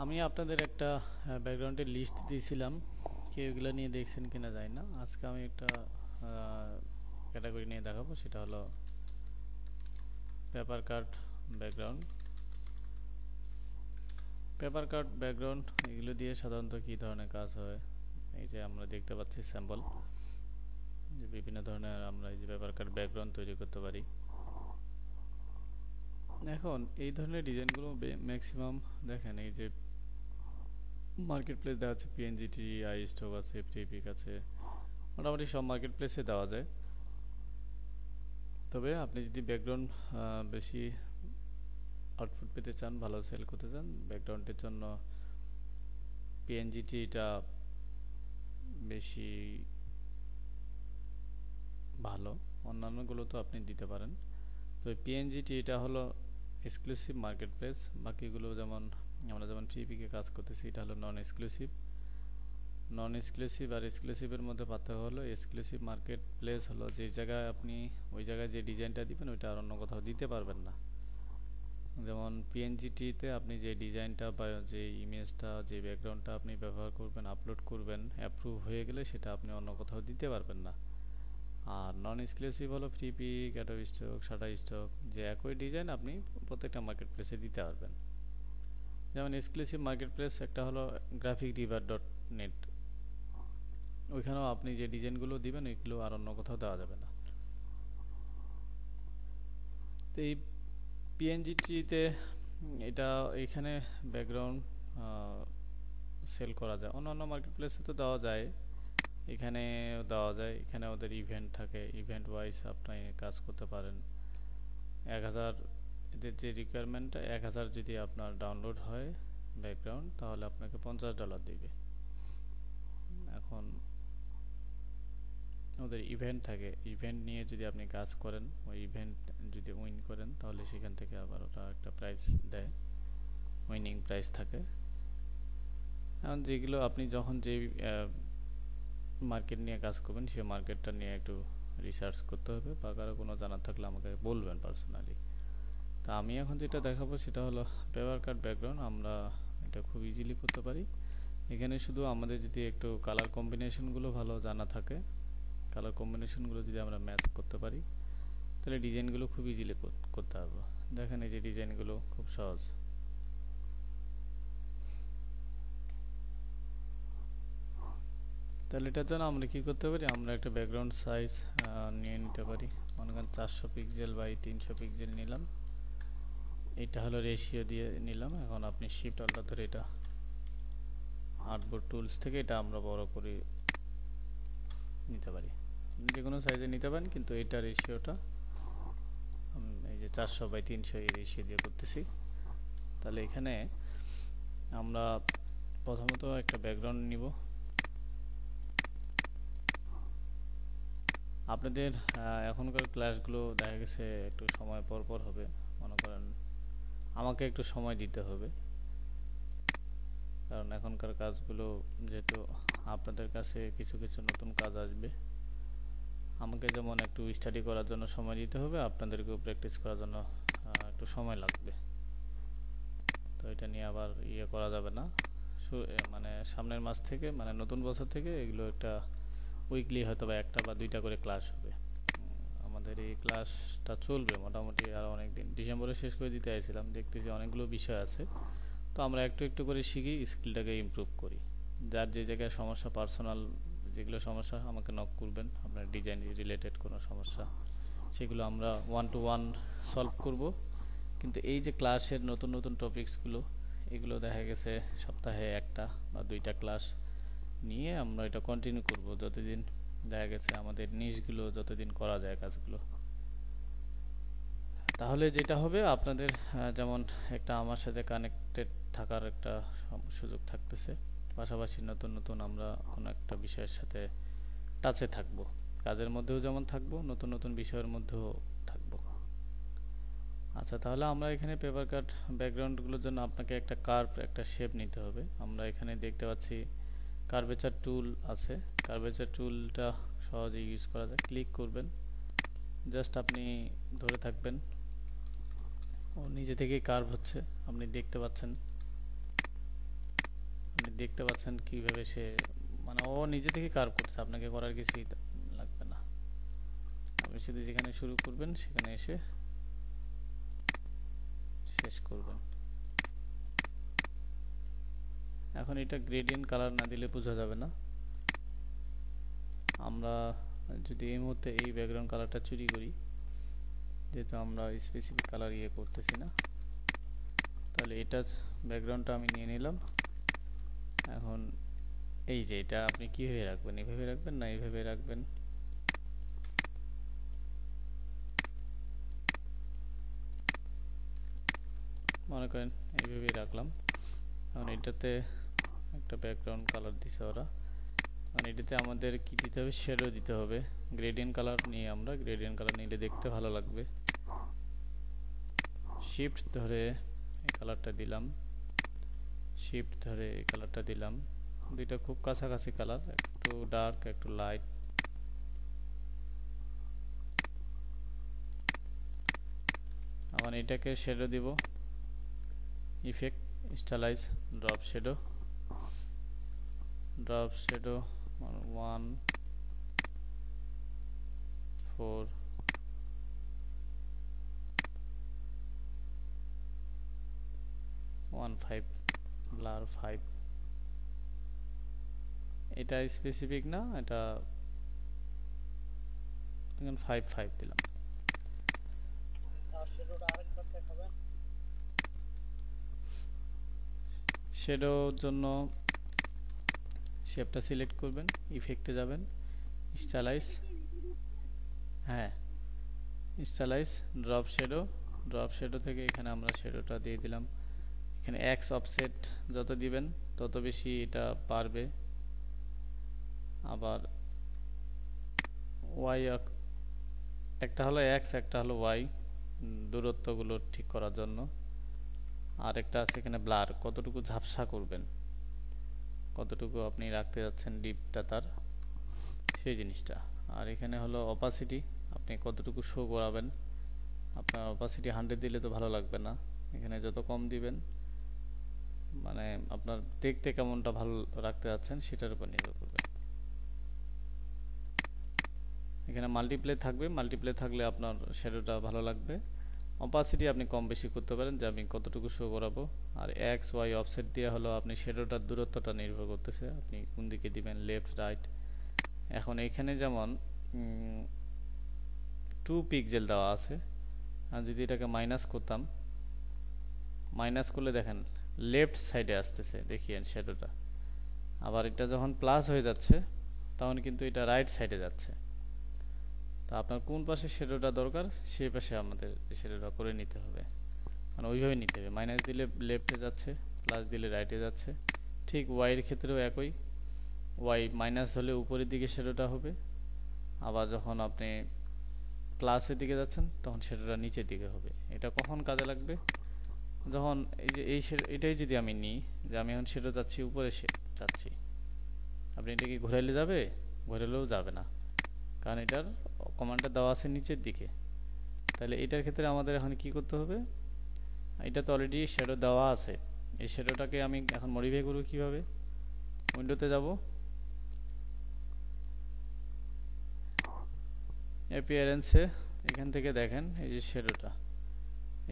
আমি আপনাদের একটা ব্যাকগ্রাউন্ডের লিস্ট দিয়েছিলাম, কেউ এগুলো নিয়ে দেখছেন কিনা জানি না। আজকে আমি একটা ক্যাটাগরি নিয়ে দেখাবো, সেটা হলো পেপার কাট ব্যাকগ্রাউন্ড। পেপার কাট ব্যাকগ্রাউন্ড এগুলো দিয়ে সাধারণত কী ধরনের কাজ হয়, এই যে আমরা দেখতে পাচ্ছি স্যাম্পল, যে বিভিন্ন ধরনের আমরা এই যে পেপার কাট ব্যাকগ্রাউন্ড তৈরি করতে পারি। এখন এই ধরনের ডিজাইনগুলো ম্যাক্সিমাম দেখেন, এই যে মার্কেট প্লেস দেওয়া আছে, পিএনজিটি, আই স্টক আছে, এফটিপিক আছে, মোটামুটি সব মার্কেট প্লেসে দেওয়া যায়। তবে আপনি যদি ব্যাকগ্রাউন্ড বেশি আউটপুট পেতে চান, ভালো সেল করতে চান, ব্যাকগ্রাউন্ডের জন্য পিএনজিটি এটা বেশি ভালো। অন্যান্যগুলো তো আপনি দিতে পারেন, তো পিএনজিটি এটা হলো এক্সক্লুসিভ মার্কেট প্লেস। বাকিগুলো যেমন আমরা যেমন পিপিকে কাজ করতেছি, এটা হলো নন এক্সক্লুসিভ। নন এক্সক্লুসিভ আর এক্সক্লুসিভের মধ্যে পার্থক্য হলো, এক্সক্লুসিভ মার্কেট প্লেস হলো যে জায়গায় আপনি ওই জায়গায় যে ডিজাইনটা দিবেন ওইটা আর অন্য কোথাও দিতে পারবেন না। যেমন পিএনজিটিতে আপনি যে ডিজাইনটা বা যে ইমেজটা, যে ব্যাকগ্রাউন্ডটা আপনি ব্যবহার করবেন, আপলোড করবেন, অ্যাপ্রুভ হয়ে গেলে সেটা আপনি অন্য কোথাও দিতে পারবেন না। আর নন এক্সক্লুসিভ হলো ফ্রিপি, ক্যাটাব স্টক, শাটা স্টক, যে একই ডিজাইন আপনি প্রত্যেকটা মার্কেট প্লেসে দিতে পারবেন। যেমন এক্সক্লুসিভ মার্কেট প্লেস একটা হলো graphicriver.net, ওইখানেও আপনি যে ডিজাইনগুলো দিবেন ওইগুলো আর অন্য কোথাও দেওয়া যাবে না। তো এই পিএনজিটিতে এটা এখানে ব্যাকগ্রাউন্ড সেল করা যায়, অন্যান্য মার্কেট প্লেসে তো দেওয়া যায়, এখানে দেওয়া যায়। এখানে ওদের ইভেন্ট থাকে, ইভেন্ট ওয়াইজ আপনি কাজ করতে পারেন। 1000 এদের যে রিকোয়ারমেন্টটা, 1000 যদি আপনার ডাউনলোড হয় ব্যাকগ্রাউন্ড, তাহলে আপনাকে $50 দিবে। এখন ওদের ইভেন্ট থাকে, ইভেন্ট নিয়ে যদি আপনি কাজ করেন, ওই ইভেন্ট যদি উইন করেন, তাহলে সেখান থেকে আবার ওটা একটা প্রাইজ দেয়, উইনিং প্রাইজ থাকে। এখন যেগুলো আপনি যখন যেই মার্কেট নিয়ে কাজ করবেন, সেই মার্কেটটা নিয়ে একটু রিসার্চ করতে হবে, বা কারো কোনো জানার থাকলে আমাকে বলবেন পার্সোনালি। তা আমি এখন যেটা দেখাবো সেটা হলো পেপার কাট ব্যাকগ্রাউন্ড। আমরা এটা খুব ইজিলি করতে পারি। এখানে শুধু আমাদের যদি একটু কালার কম্বিনেশনগুলো ভালো জানা থাকে, কালার কম্বিনেশনগুলো যদি আমরা ম্যাচ করতে পারি, তাহলে ডিজাইনগুলো খুব ইজিলি করতে পারবো। দেখেন এই যে ডিজাইনগুলো খুব সহজ। তাহলে এটার জন্য আমরা কি করতে পারি, আমরা একটা ব্যাকগ্রাউন্ড সাইজ নিয়ে নিতে পারি। মনে করেন 400 পিক্সেল বাই 300 পিক্সেল নিলাম, এটা হলো রেশিও দিয়ে নিলাম। এখন আপনি শিফট অল্টার ধরে এটা আর্টবোর্ড টুলস থেকে এটা আমরা বড় করে নিতে পারি, যে কোনো সাইজে নিতে পারেন, কিন্তু এটা রেশিওটা এই যে 400 বাই 300 এই রেশিও দিয়ে করতেছি। তাহলে এখানে আমরা প্রথমত একটা ব্যাকগ্রাউন্ড নিব। আপনাদের এখনকার ক্লাসগুলো দেখা গেছে একটু সময় পর পর হবে, মনে করেন আমাকে একটু সময় দিতে হবে, কারণ এখনকার কাজগুলো যেহেতু আপনাদের কাছে কিছু কিছু নতুন কাজ আসবে, আমাকে যেমন একটু স্টাডি করার জন্য সময় দিতে হবে, আপনাদেরকেও প্র্যাকটিস করার জন্য একটু সময় লাগবে। তো এটা নিয়ে আবার করা যাবে না, মানে সামনের মাস থেকে, মানে নতুন বছর থেকে এগুলো একটা উইকলি হয়তো বা একটা বা দুইটা করে ক্লাস হবে। আমাদের এই ক্লাসটা চলবে মোটামুটি আরও অনেক দিন, ডিসেম্বরে শেষ করে দিতে চাইছিলাম, দেখতেছি অনেকগুলো বিষয় আছে, তো আমরা একটু একটু করে শিখি, স্কিলটাকে ইমপ্রুভ করি। যার যে জায়গায় সমস্যা, পার্সোনাল যেগুলো সমস্যা আমাকে নক করবেন, আপনার ডিজাইন রিলেটেড কোনো সমস্যা, সেগুলো আমরা 1-to-1 সলভ করব। কিন্তু এই যে ক্লাসের নতুন নতুন টপিকসগুলো, এগুলো দেখা গেছে সপ্তাহে একটা বা দুইটা ক্লাস নিয়ে আমরা এটা কন্টিনিউ করব, যতদিন দেখা গেছে আমাদের নিশগুলো যতদিন করা যায় কাজগুলো। তাহলে যেটা হবে, আপনাদের যেমন একটা আমার সাথে কানেক্টেড থাকার একটা সুযোগ থাকতেছে, পাশাপাশি নতুন নতুন আমরা কোনো একটা বিষয়ের সাথে টাচে থাকবো, কাজের মধ্যেও যেমন থাকবো, নতুন নতুন বিষয়ের মধ্যেও থাকবো। আচ্ছা, তাহলে আমরা এখানে পেপার কাট ব্যাকগ্রাউন্ডগুলোর জন্য আপনাকে একটা কার্ভ, একটা শেপ নিতে হবে। আমরা এখানে দেখতে পাচ্ছি কার্ভেচার টুল আছে, কার্ভেচার টুলটা সহজে ইউজ করা যায়। ক্লিক করবেন, জাস্ট আপনি ধরে থাকবেন, ও নিজে থেকেই কার্ভ হচ্ছে, আপনি দেখতে পাচ্ছেন। আপনি দেখতে পাচ্ছেন কিভাবে সে মানে ও নিজে থেকে কার্ভ করছে, আপনাকে করার কিছুই লাগবে না। আপনি শুধু যেখানে শুরু করবেন সেখানে এসে শেষ করবেন। এখন এটা গ্রেডিয়েন্ট কালার না দিলে বোঝা যাবে না। আমরা যদি এই মুহূর্তে এই ব্যাকগ্রাউন্ড কালারটা চুরি করি, যেহেতু আমরা স্পেসিফিক কালার করতেছি না, তাহলে এটা ব্যাকগ্রাউন্ডটা আমি নিয়ে নিলাম। এখন এই যে এটা আপনি কিভাবে রাখবেন, এইভাবে রাখবেন না এইভাবে রাখবেন? মনে করেন এইভাবেই রাখলাম। এখন এটাতে একটা ব্যাকগ্রাউন্ড কালার দিছে ওরা। এখন এটাতে আমাদের কি দিতে হবে, শ্যাডো দিতে হবে। গ্রেডিয়েন্ট কালার নিয়ে আমরা গ্রেডিয়েন্ট কালার নিলে দেখতে ভালো লাগবে। শিফট ধরে এই কালারটা দিলাম, শিফট ধরে এই কালারটা দিলাম। দুইটা খুব কাছাকাছি কালার, একটু ডার্ক একটু লাইট। এখন এটাকে শ্যাডো দিব, effect stylise drop shadow, drop shadow 1 4 1 5 blur 5। এটা স্পেসিফিক না, এটা 5 5 দিলাম। শ্যাডোর জন্য শেপটা সিলেক্ট করবেন, ইফেক্টে যাবেন, স্টাইলাইজ, হ্যাঁ stylise drop shadow. Drop shadow থেকে এখানে আমরা শ্যাডোটা দিয়ে দিলাম। এখানে এক্স অফসেট যত দিবেন তত বেশি এটা পারবে। আবার ওয়াই, একটা হলো এক্স একটা হলো ওয়াই, দূরত্বগুলো ঠিক করার জন্য। আর একটা আছে এখানে ব্লার, কতটুকু ঝাপসা করবেন, কতটুকু আপনি রাখতে যাচ্ছেন ডিপটা তার, সেই জিনিসটা। আর এখানে হলো অপাসিটি, আপনি কতটুকু শো করাবেন। আপনার অপাসিটি 100 দিলে তো ভালো লাগবে না, এখানে যত কম দিবেন মানে আপনার দেখতে কেমনটা ভালো রাখতে যাচ্ছেন সেটার উপর নির্ভর করবে। এখানে মাল্টিপ্লে থাকবে, মাল্টিপ্লে থাকলে আপনার শ্যাডোটা ভালো লাগবে। অপাসিটি আপনি কম বেশি করতে পারেন, যে আমি কতটুকু শো করাবো। আর এক্স ওয়াই অফসেট দিয়ে হলো আপনি শ্যাডোটার দূরত্বটা নির্ভর করতেছে, আপনি কোন দিকে দিবেন, লেফট রাইট। এখন এখানে যেমন 2 পিক্সেল দেওয়া আছে, আর যদি এটাকে মাইনাস করতাম, মাইনাস করলে দেখেন লেফট সাইডে আসতেছে, দেখিয়েন শ্যাডোটা। আবার এটা যখন প্লাস হয়ে যাচ্ছে তখন কিন্তু এটা রাইট সাইডে যাচ্ছে। তা আপনার কোন পাশে শ্যাডোটা দরকার সেই পাশে আমাদের শ্যাডোটা করে নিতে হবে, মানে ওইভাবে নিতে হবে। মাইনাস দিলে লেফটে যাচ্ছে, প্লাস দিলে রাইটে যাচ্ছে। ঠিক ওয়াইয়ের ক্ষেত্রেও একই, ওয়াই মাইনাস হলে উপরের দিকে শ্যাডোটা হবে, আবার যখন আপনি প্লাসের দিকে যাচ্ছেন তখন শ্যাডোটা নিচের দিকে হবে। এটা কখন কাজে লাগবে, যখন এই যে এটাই যদি আমি নিই, যে আমি এখন শ্যাডো যাচ্ছি উপরে যাচ্ছি, আপনি এটা কি ঘোরাইলে যাবে, ঘোরালেও যাবে না, কারণ এটার কমান্ডটা দেওয়া আছে নিচের দিকে। তাহলে এটার ক্ষেত্রে আমাদের এখন কি করতে হবে, এটা তো অলরেডি শ্যাডো দেওয়া আছে, এই শ্যাডোটাকে আমি এখন মডিফাই করব কিভাবে। উইন্ডোতে যাব, অ্যাপিয়ারেন্সে এখান থেকে দেখেন এই যে শ্যাডোটা,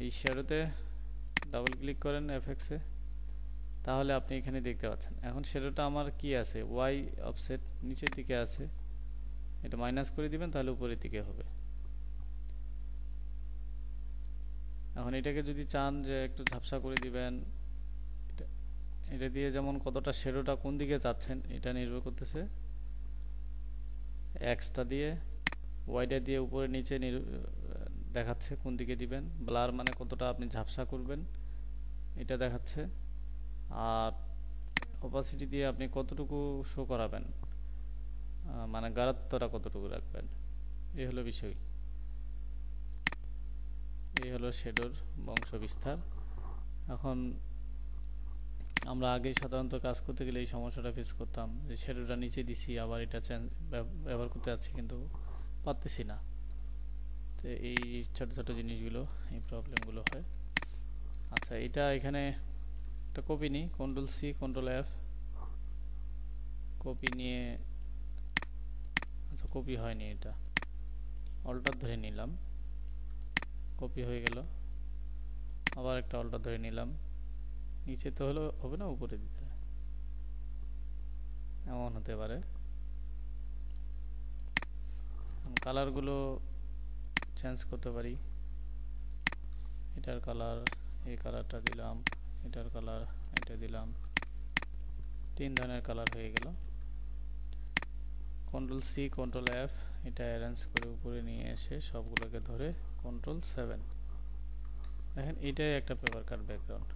এই শ্যাডোতে ডাবল ক্লিক করেন এফএক্সে, তাহলে আপনি এখানে দেখতে পাচ্ছেন এখন শ্যাডোটা আমার কি আছে, ওয়াই অফসেট নিচের দিকে আছে, এটা মাইনাস করে দিবেন তাহলে উপরের দিকে হবে। এখন এটাকে যদি চান যে একটু ঝাপসা করে দিবেন, এটা দিয়ে যেমন কতটা শ্যাডোটা কোন দিকে চাচ্ছেন এটা নির্ভর করতেছে। এক্সটা দিয়ে ওয়াইটা দিয়ে উপরে নিচে দেখাচ্ছে কোন দিকে দিবেন। ব্লার মানে কতটা আপনি ঝাপসা করবেন এটা দেখাচ্ছে। আর অপাসিটি দিয়ে আপনি কতটুকু শো করাবেন, মানে গাঢ়ত্বটা কতটুকু রাখবেন, এই হলো বিষয়। এই হলো শ্যাডোর বংশ বিস্তার। এখন আমরা আগে সাধারণত কাজ করতে গেলে এই সমস্যাটা ফেস করতাম, যে শ্যাডোটা নিচে দিছি আবার এটা ব্যবহার করতে যাচ্ছি কিন্তু পারতেছি না। তো এই ছোট ছোট জিনিসগুলো, এই প্রবলেমগুলো হয়। আচ্ছা, এটা এখানে একটা কপি নিই, control C control F, copy নিয়ে, আচ্ছা কপি হয়নি, এটা অল্টার ধরে নিলাম, কপি হয়ে গেল। আবার একটা অল্টার ধরে নিলাম, নিচে তো হলো হবে না, উপরে দিতে হয়, এমন হতে পারে। কালারগুলো চেঞ্জ করতে পারি। এটার কালার, এই কালারটা দিলাম, এটার কালার এটা দিলাম, 3 ধরনের কালার হয়ে গেল। কন্ট্রোল সি কন্ট্রোল এফ, এটা অ্যারেঞ্জ করে উপরে নিয়ে এসে সবগুলোকে ধরে কন্ট্রোল 7, দেখেন এটাই একটা পেপার কাট ব্যাকগ্রাউন্ড।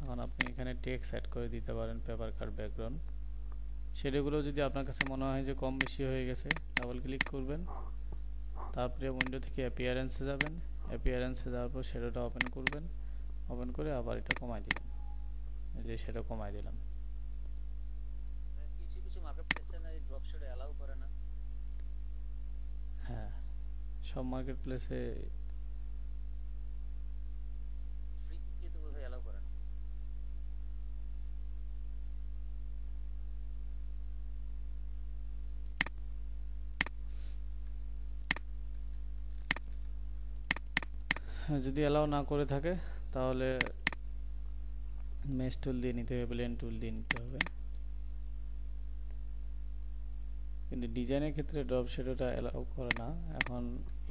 এখন আপনি এখানে টেক্সট অ্যাড করে দিতে পারেন পেপার কাট ব্যাকগ্রাউন্ড। সেগুলো যদি আপনার কাছে মনে হয় যে কম বেশি হয়ে গেছে, ডাবল ক্লিক করবেন, তারপরে উইন্ডো থেকে অ্যাপিয়ারেন্সে যাবেন, অ্যাপিয়ারেন্সে যাওয়ার পর শ্যাডোটা ওপেন করবেন, ওপেন করে আবার এটা কমাই দিবেন, এই যে শ্যাডো কমাই দিলাম। কিছু কিছু মার্কেট প্লেসে না এই ড্রপ শ্যাডো অ্যালাউ করে না। হ্যাঁ, সব মার্কেট প্লেসে ফ্রি তো বোধহয় অ্যালাউ করে না। যদি অ্যালাউ না করে থাকে তাহলে মেশ টুল দিয়ে নিতে হবে, প্লেন টুল দিয়ে নিতে হবে। কিন্তু ডিজাইনের ক্ষেত্রে ড্রপ শ্যাডোটা অ্যালাউ করে না। এখন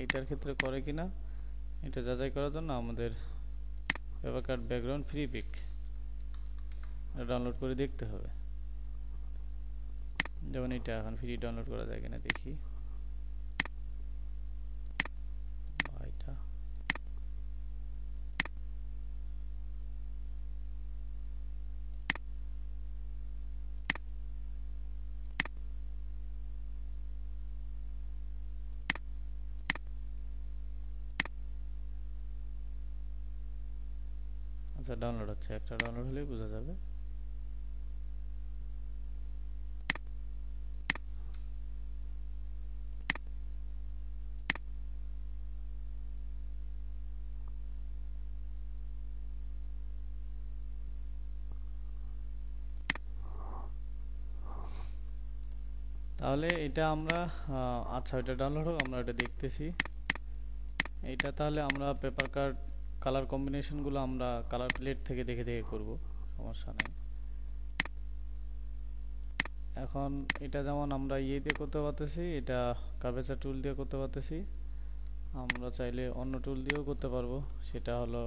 এটার ক্ষেত্রে করে কিনা এটা যাচাই করার জন্য আমাদের পেপার কাট ব্যাকগ্রাউন্ড ফ্রি পিক ডাউনলোড করে দেখতে হবে। যেমন এটা এখন ফ্রি ডাউনলোড করা যায় কিনা দেখি। এটা আচ্ছা ডাউনলোড হচ্ছে, একটা ডাউনলোড হলেই বোঝা যাবে। তাহলে এটা আমরা আচ্ছা এটা ডাউনলোড হোক, আমরা এটা দেখতেছি। এটা তাহলে আমরা পেপার কাট কালার কম্বিনেশনগুলো আমরা কালার প্লেট থেকে দেখে দেখে করব, সমস্যা নেই। এখন এটা যেমন আমরা ইয়ে দিয়ে করতে পারতেছি, এটা কার্ভেচার টুল দিয়ে করতে পারতেছি, আমরা চাইলে অন্য টুল দিয়েও করতে পারবো। সেটা হলো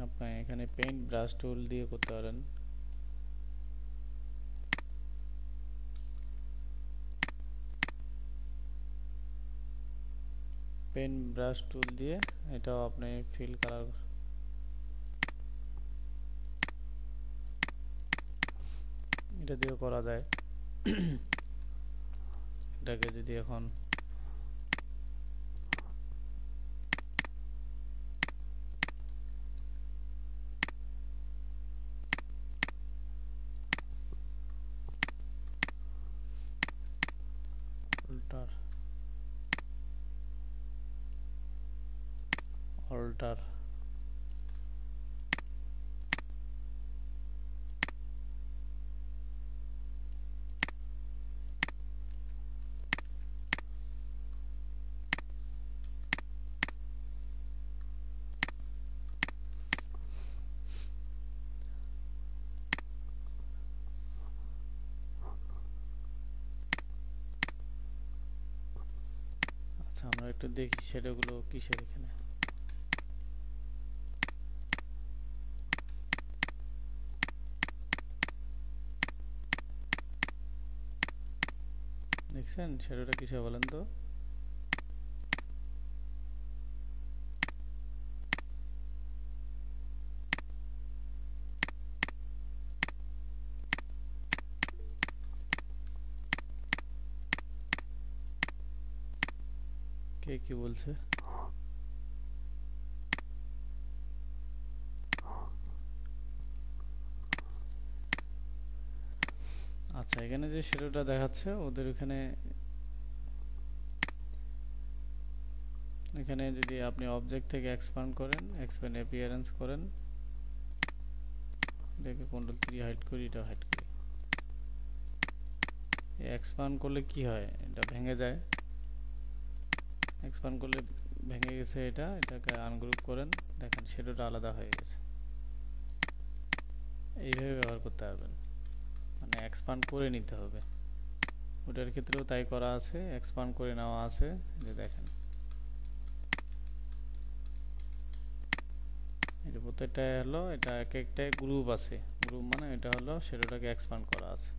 আপনি এখানে পেইন্ট ব্রাশ টুল দিয়ে করতে পারেন। পেন ব্রাশ টুল দিয়ে এটাও আপনি ফিল কালার এটা দিয়েও করা যায়। এটাকে যদি এখন অল্টার অল্টার আচ্ছা আমরা একটু দেখি সেটাগুলো কিসের এখানে। দেখছেন সেটা কিসে বলেন তো? কে কি বলছে? আচ্ছা এখানে যে শ্যাডোটা দেখাচ্ছে ওদের এখানে, এখানে যদি আপনি অবজেক্ট থেকে এক্সপ্যান্ড করেন, এক্সপ্যান্ড অ্যাপিয়ারেন্স করেন, দেখে কন্ট্রোল 3 হাইড করি, এটা হাইড করি। এক্সপান্ড করলে কি হয়, এটা ভেঙে যায়। এক্সপান্ড করলে ভেঙে গেছে, এটাকে আনগ্রুপ করেন, দেখেন শ্যাডোটা আলাদা হয়ে গেছে। এইভাবে ব্যবহার করতে পারবেন, মানে এক্সপান্ড করে নিতে হবে। ওটার ক্ষেত্রেও তাই করা আছে, এক্সপান্ড করে নেওয়া আছে, যে দেখেন এই যে প্রত্যেকটা হলো, এটা এক একটা গ্রুপ আছে, গ্রুপ মানে এটা হলো শ্যাডোটাকে এক্সপান্ড করা আছে।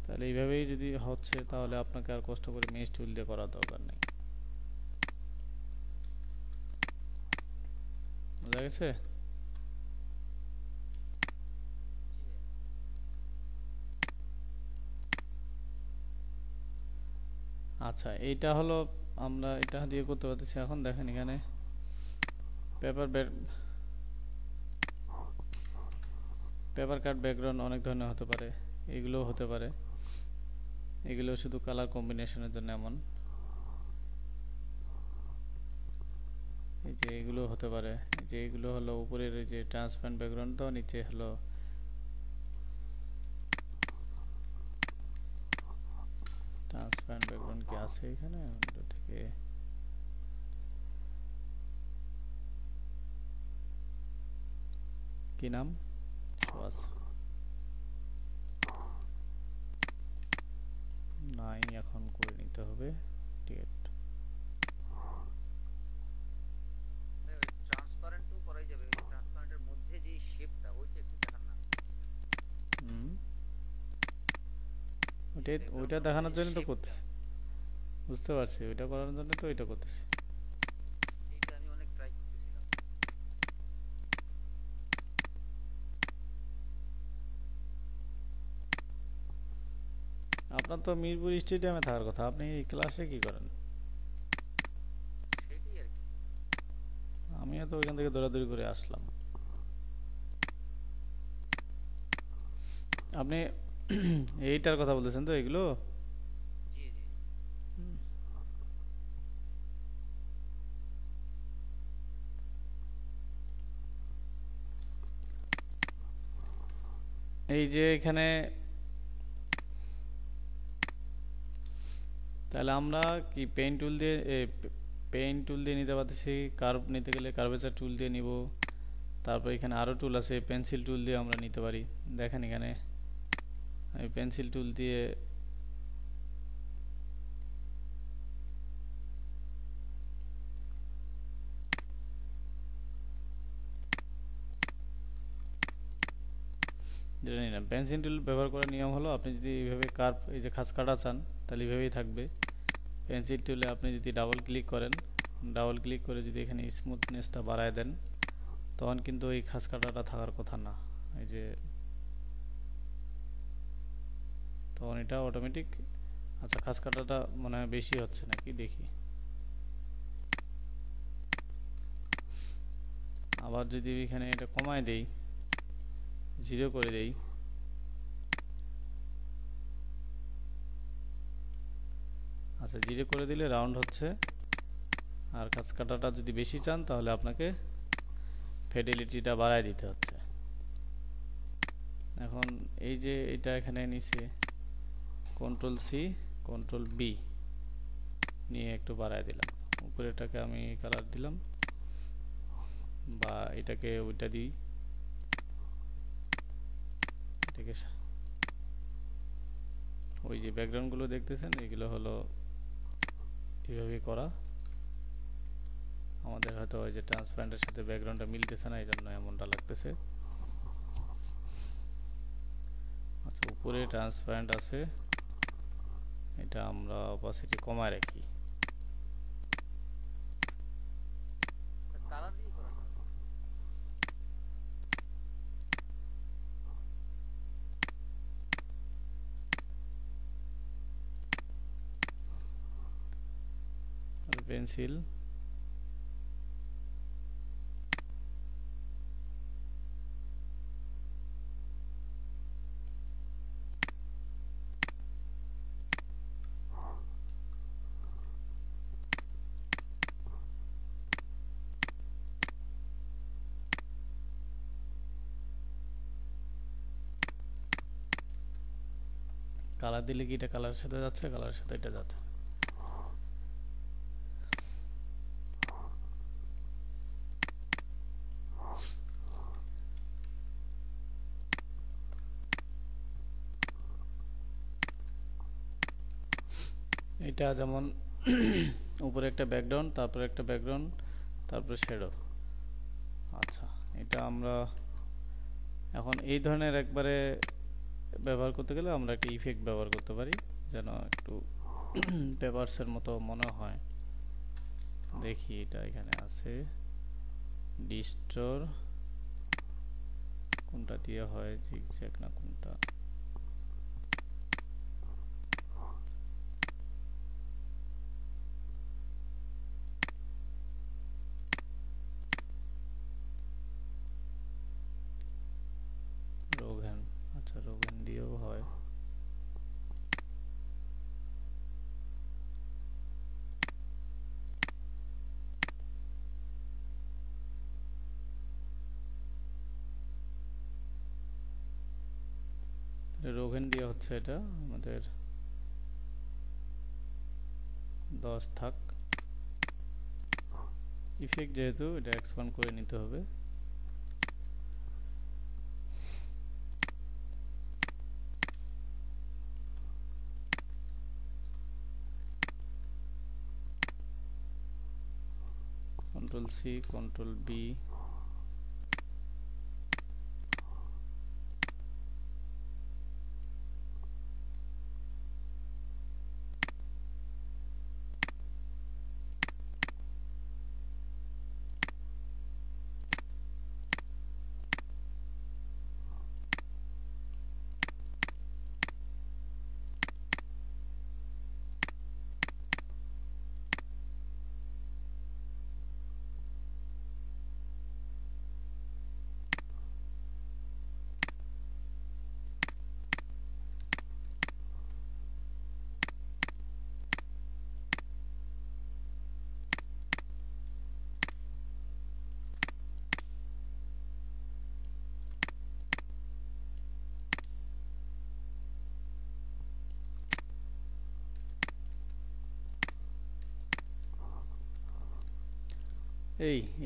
তাহলে এইভাবেই যদি হচ্ছে, তাহলে আপনাকে আর কষ্ট করে মেশ টুল দিয়ে করার দরকার নেই। বোঝা গেছে? জি ভাইয়া। আচ্ছা, এইটা হলো আমরা এটা দিয়ে করতে পারতেছি। এখন দেখেন এখানে পেপার পেপার কাট ব্যাকগ্রাউন্ড অনেক ধরনের হতে পারে, এগুলোও হতে পারে। এগুলো শুধু কালার কম্বিনেশনের জন্য এমন, এই যে এগুলো হতে পারে। এই যে এগুলো হলো উপরের এই যে ট্রান্সপারেন্ট ব্যাকগ্রাউন্ড, তো নিচে হলো ট্রান্সপারেন্ট ব্যাকগ্রাউন্ড। কি আছে এখানে উইন্ডো থেকে? কি নাম শো আছে? নাই, এখন করে নিতে হবে। টিকেট ভাই, ওই ট্রান্সপারেন্টও করাই যাবে, ওই ট্রান্সপারেন্টের মধ্যে যে শেপটা ওইটা একটু দেখান না। হুম, এই ওইটা ব্যাকগ্রাউন্ডটার মধ্যে দেখানোর যে জন্য তো শেপটা, করতেছি। বুঝতে পারছি, ওইটা করার জন্য তো এটা করতেছি। এইটা আমি অনেক ট্রাই করতেছিলাম। আপনার তো মিরপুর স্টেডিয়ামে থাকার কথা, আপনি এই ক্লাসে কি করেন? সেটাই আর কি। আমি তো ওইখান থেকে দৌড়াদৌড়ি করে আসলাম। আপনি এইটার কথা বলতেছেন তো, এগুলো? জি জি। এই যে এখানে, তাহলে আমরা কি পেইন্ট টুল দিয়ে নিতে পারতেছি। কার্ভ নিতে গেলে কার্ভেচার টুল দিয়ে নিব। তারপর এখানে আরও টুল আছে, পেন্সিল টুল দিয়ে আমরা নিতে পারি। দেখেন এখানে আমি পেন্সিল টুল দিয়ে যেটা নিলাম। পেন্সিল টুল ব্যবহার করার নিয়ম হলো, আপনি যদি এইভাবে কার্ভ, এই যে খাস কাটা চান, তাহলে এইভাবেই থাকবে। পেন্সিল টুলে আপনি যদি ডাবল ক্লিক করেন, ডাবল ক্লিক করে যদি এখানে স্মুথনেসটা বাড়ায় দেন, তখন কিন্তু এই খাস কাটাটা থাকার কথা না। এই যে তখন এটা অটোমেটিক। আচ্ছা, খাস কাটাটা মনে হয় বেশি হচ্ছে নাকি, দেখি। আবার যদি এখানে এটা কমায় দেই, 0 করে দেই, আচ্ছা 0 করে দিলে রাউন্ড হচ্ছে। আর খাস কাটাটা যদি বেশি চান, তাহলে আপনাকে ফিডেলিটিটা বাড়ায় দিতে হচ্ছে। এখন এই যে এটা এখানে নিচে কন্ট্রোল সি, কন্ট্রোল বি নিয়ে একটু বাড়ায় দিলাম। উপরেটাকে আমি কালার দিলাম, বা এটাকে ওইটা দিই, এটাকে ওই যে ব্যাকগ্রাউন্ডগুলো দেখতেছেন, এগুলো হলো এইভাবে করা। আমাদের হয়তো ওই যে ট্রান্সপারেন্টের সাথে ব্যাকগ্রাউন্ডটা মিলতেছে না, এই জন্য এমনটা লাগতেছে। আচ্ছা, উপরে ট্রান্সপারেন্ট আছে, এটা আমরা অপাসিটি কমায় রাখি। কালার দিয়ে করেন না। পেন্সিল, কালার দিলে কি এটা কালারের সাথে যাচ্ছে, কালারের সাথে এটা যাচ্ছে। এটা যেমন উপরে একটা ব্যাকগ্রাউন্ড, তারপরে একটা ব্যাকগ্রাউন্ড, তারপরে শ্যাডো। আচ্ছা, এটা আমরা এখন এই ধরনের একবারে ব্যবহার করতে গেলে আমরা একটা ইফেক্ট ব্যবহার করতে পারি, যেন একটু পেপারসের মতো মনে হয়। দেখি এটা এখানে আছে, ডিস্টোর কোনটা দিয়ে হয়, জিগজ্যাগ না কোনটা, রোঘ্যান। আচ্ছা, রোঘ্যান দিয়েও হয়। রোঘ্যান দিয়ে হচ্ছে এটা আমাদের 10 থাক। ইফেক্ট যেহেতু এটা এক্সপান্ড করে নিতে হবে। কন্ট্রোল সি, কন্ট্রোল বি,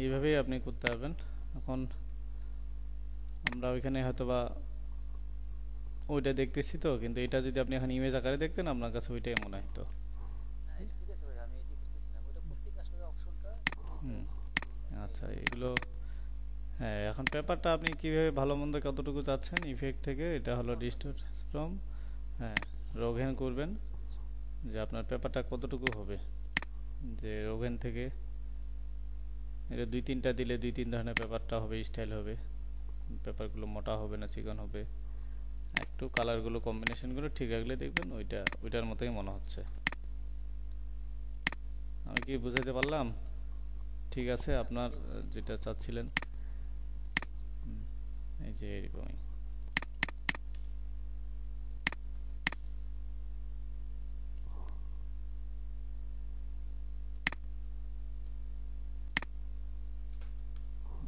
এইভাবেই আপনি করতে পারবেন। এখন আমরা ওইখানে হয়তোবা ওইটা দেখতেছি তো, কিন্তু এটা যদি আপনি এখন ইমেজ আকারে দেখতেন আপনার কাছে ওইটাই মনে হতো। না এটা ঠিক আছে ভাই, আমি এটাই করতেছিলাম, ওটা করতে আসলে অপশনটা হুম, হয়ে আচ্ছা গেছে। এগুলো। হ্যাঁ, এখন পেপারটা আপনি কিভাবে ভালো মন্দ কতটুকু চাচ্ছেন ইফেক্ট থেকে, এটা হলো ডিস্টোর্ট ফ্রম। হ্যাঁ, রোঘ্যান করবেন যে আপনার পেপারটা কতটুকু হবে, যে রোঘ্যান থেকে এটা 2-3টা দিলে 2-3 ধরনের পেপারটা হবে, স্টাইল হবে। পেপারগুলো মোটা হবে না চিকন হবে, একটু কালারগুলো কম্বিনেশনগুলো ঠিক রাখলে দেখবেন ওইটার মতোই মনে হচ্ছে। আমি কি বুঝাতে পারলাম? ঠিক আছে, হ্যাঁ আপনার বুঝতে পারছি। যেটা চাচ্ছিলেন। জি জি। হুম, এই যে এরকমই।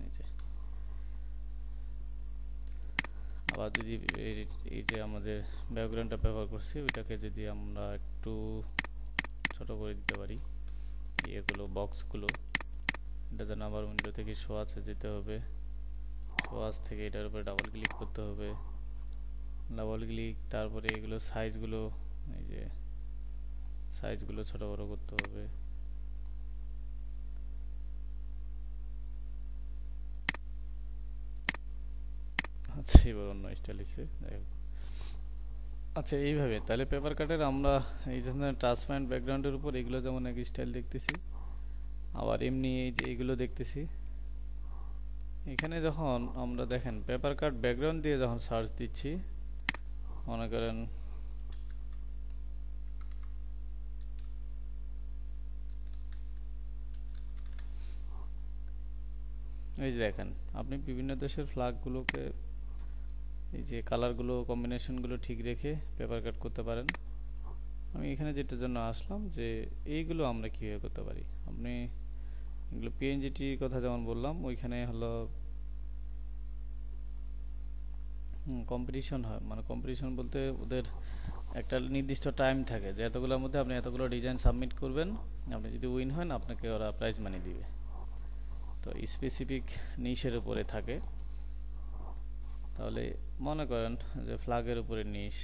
এই যে আবার যদি এই এই যে আমাদের ব্যাকগ্রাউন্ডটা ব্যবহার করছি ওইটাকে যদি আমরা একটু ছোট করে দিতে পারি, এগুলো বক্সগুলো, এটা যেন আবার উইন্ডো থেকে শো আছে যেতে হবে, শো আস থেকে এটার উপরে ডাবল ক্লিক করতে হবে, ডাবল ক্লিক, তারপরে এগুলো সাইজগুলো, এই যে সাইজগুলো ছোট বড় করতে হবে। আচ্ছা, এবার অন্য স্টাইল এসে যাই হোক। আচ্ছা, এইভাবে তাহলে পেপার কাটের আমরা এই ধরনের ট্রান্সপারেন্ট ব্যাকগ্রাউন্ডের উপর এগুলো যেমন এক স্টাইল দেখতেছি, আবার এমনি এই যে এগুলো দেখতেছি। এখানে যখন আমরা দেখেন পেপার কাট ব্যাকগ্রাউন্ড দিয়ে যখন সার্চ দিচ্ছি, মনে করেন এই যে দেখেন আপনি বিভিন্ন দেশের ফ্ল্যাগগুলোকে এই যে কালারগুলো কম্বিনেশনগুলো ঠিক রেখে পেপার কাট করতে পারেন। আমি এখানে যেটার জন্য আসলাম যে এইগুলো আমরা কীভাবে করতে পারি। আপনি এগুলো পিএনজিটির কথা যেমন বললাম, ওইখানে হলো কম্পিটিশন হয়, মানে কম্পিটিশন বলতে ওদের একটা নির্দিষ্ট টাইম থাকে যে এতগুলোর মধ্যে আপনি এতগুলো ডিজাইন সাবমিট করবেন, আপনি যদি উইন হন আপনাকে ওরা প্রাইজ মানি দিবে। তো স্পেসিফিক নিশের উপরে থাকে। তাহলে মনে করেন যে ফ্ল্যাগের উপরে নিশ,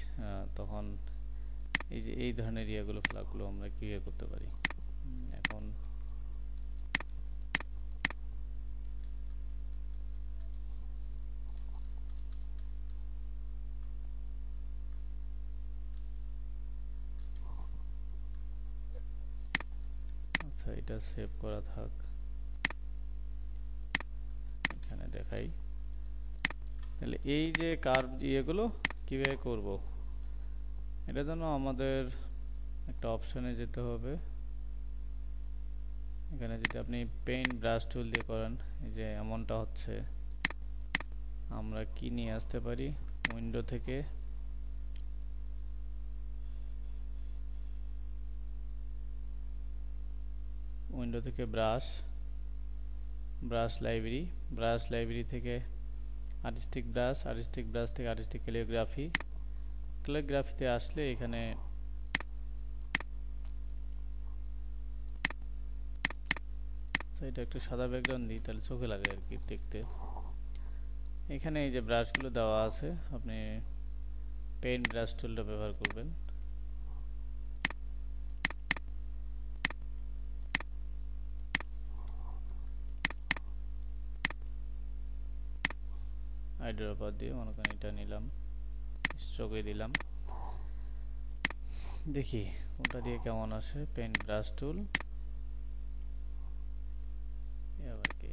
তখন এই যে এই ধরনের ইয়েগুলো ফ্ল্যাগগুলো আমরা কি ইয়ে করতে পারি এখন। আচ্ছা, এটা সেভ করা থাক, এখানে দেখাই। তাহলে এই যে কার্ভ ইয়েগুলো কীভাবে করব, এটার জন্য আমাদের একটা অপশনে যেতে হবে। এখানে যদি আপনি পেইন্ট ব্রাশ টুল দিয়ে করেন, এই যে এমনটা হচ্ছে, আমরা কি নিয়ে আসতে পারি উইন্ডো থেকে, ব্রাশ লাইব্রেরি থেকে আর্টিস্টিক ব্রাশ থেকে আর্টিস্টিক ক্যালিগ্রাফিতে আসলে এখানে এটা একটু সাদা ব্যাকগ্রাউন্ড দিই, তাহলে চোখে লাগে আর কি দেখতে। এখানে এই যে ব্রাশগুলো দেওয়া আছে, আপনি পেইন্ট ব্রাশ টুলটা ব্যবহার করবেন। আইড্রপার দিয়ে মনে করেন এটা নিলাম, স্ট্রোকে দিলাম, দেখি ওটা দিয়ে কেমন আসে। পেইন্ট ব্রাশ টুল, আবার কি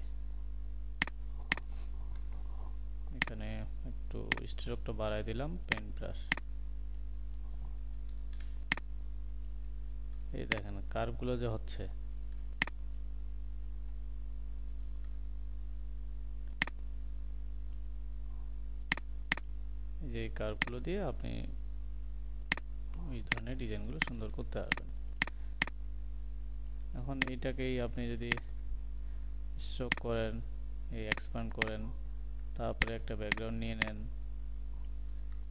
এখানে একটু স্ট্রোকটা বাড়াই দিলাম, পেইন্ট ব্রাশ, এই দেখেন কার্ভগুলো যে হচ্ছে। এই যে কার্ভগুলো দিয়ে আপনি এই ধরনের ডিজাইনগুলো সুন্দর করতে পারবেন। এখন এইটাকেই আপনি যদি স্ট্রোক করেন, এই এক্সপ্যান্ড করেন, তারপরে একটা ব্যাকগ্রাউন্ড নিয়ে নেন,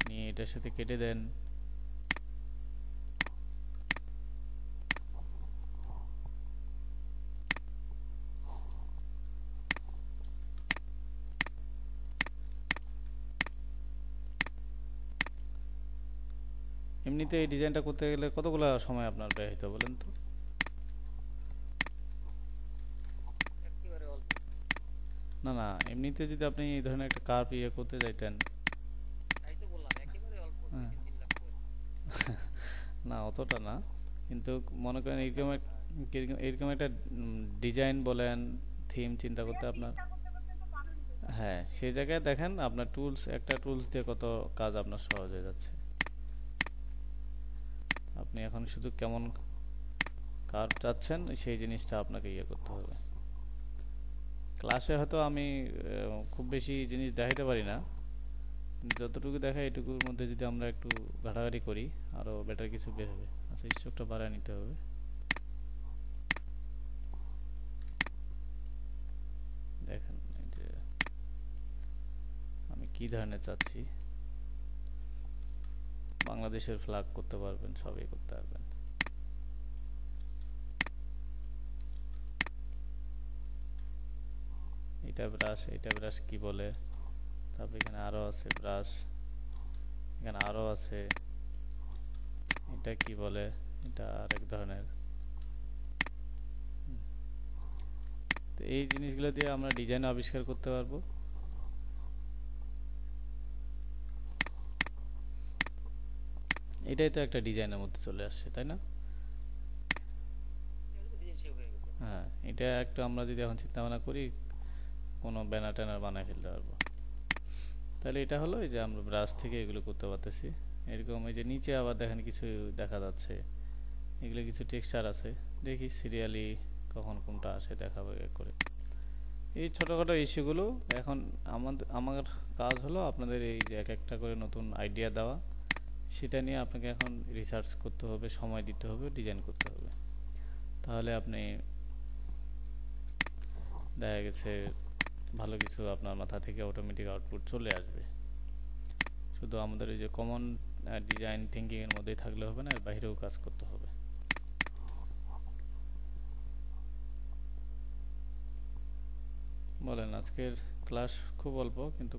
নিয়ে এটার সাথে কেটে দেন, এমনিতে এই ডিজাইনটা করতে গেলে কতগুলো সময় আপনার ব্যয় হতো বলেন তো? একেবারে অল্প। না না, এমনিতে যদি আপনি এই ধরনের একটা কার্ভ ইয়ে করতে যাইতেন। তাই তো বললাম একেবারে অল্প, দুই হ্যাঁ, তিন তিন লাখ করে। না অতটা না, কিন্তু মনে করেন এরকম একটা ডিজাইন বলেন, থিম চিন্তা করতে আপনার, হ্যাঁ সেই জায়গায় দেখেন আপনার একটা টুলস দিয়ে কত কাজ আপনার সহজ হয়ে যাচ্ছে। আপনি এখন শুধু কেমন কার্ভ চাচ্ছেন সেই জিনিসটা আপনাকে ইয়ে করতে হবে। ক্লাসে হয়তো আমি খুব বেশি জিনিস দেখাইতে পারি না, যতটুকু দেখাই এটুকুর মধ্যে যদি আমরা একটু ঘাটাঘাটি করি আরও বেটার কিছু বের হবে। আচ্ছা, স্ট্রোকটা বাড়ায় নিতে হবে। দেখেন এই যে আমি কি ধরনের চাচ্ছি, বাংলাদেশের ফ্ল্যাগ করতে পারবেন, সবই করতে পারবেন। এটা ব্রাশ কি বলে, তারপর এখানে আরো আছে ব্রাশ, এখানে আরো আছে, এটা কি বলে, এটা আরেক ধরনের। তো এই জিনিসগুলো দিয়ে আমরা ডিজাইন আবিষ্কার করতে পারবো। এটাই তো একটা ডিজাইনের মধ্যে চলে আসছে, তাই না? এটা তো ডিজাইন শেপ হয়ে গেছে। হ্যাঁ, এটা একটু আমরা যদি এখন চিন্তা ভাবনা করি কোনো ব্যানার ট্যানার বানায় ফেলতে পারবো। তাহলে এটা হলো এই যে আমরা ব্রাশ থেকে এগুলো করতে পারতেছি। এরকম এই যে নিচে আবার দেখেন কিছু দেখা যাচ্ছে, এগুলো কিছু টেক্সচার আছে, দেখি সিরিয়ালি কখন কোনটা আসে দেখাবো এক করে। এই ছোটোখাটো ইস্যুগুলো এখন আমার কাজ হলো আপনাদের এই যে এক একটা করে নতুন আইডিয়া দেওয়া, সেটা নিয়ে আপনাকে এখন রিসার্চ করতে হবে, সময় দিতে হবে, ডিজাইন করতে হবে। তাহলে আপনি দেখা গেছে ভালো কিছু আপনার মাথা থেকে অটোমেটিক আউটপুট চলে আসবে। শুধু আমাদের এই যে কমন ডিজাইন থিঙ্কিং এর মধ্যেই থাকলে হবে না, এর বাইরেও কাজ করতে হবে। বলেন, আজকের ক্লাস খুব অল্প কিন্তু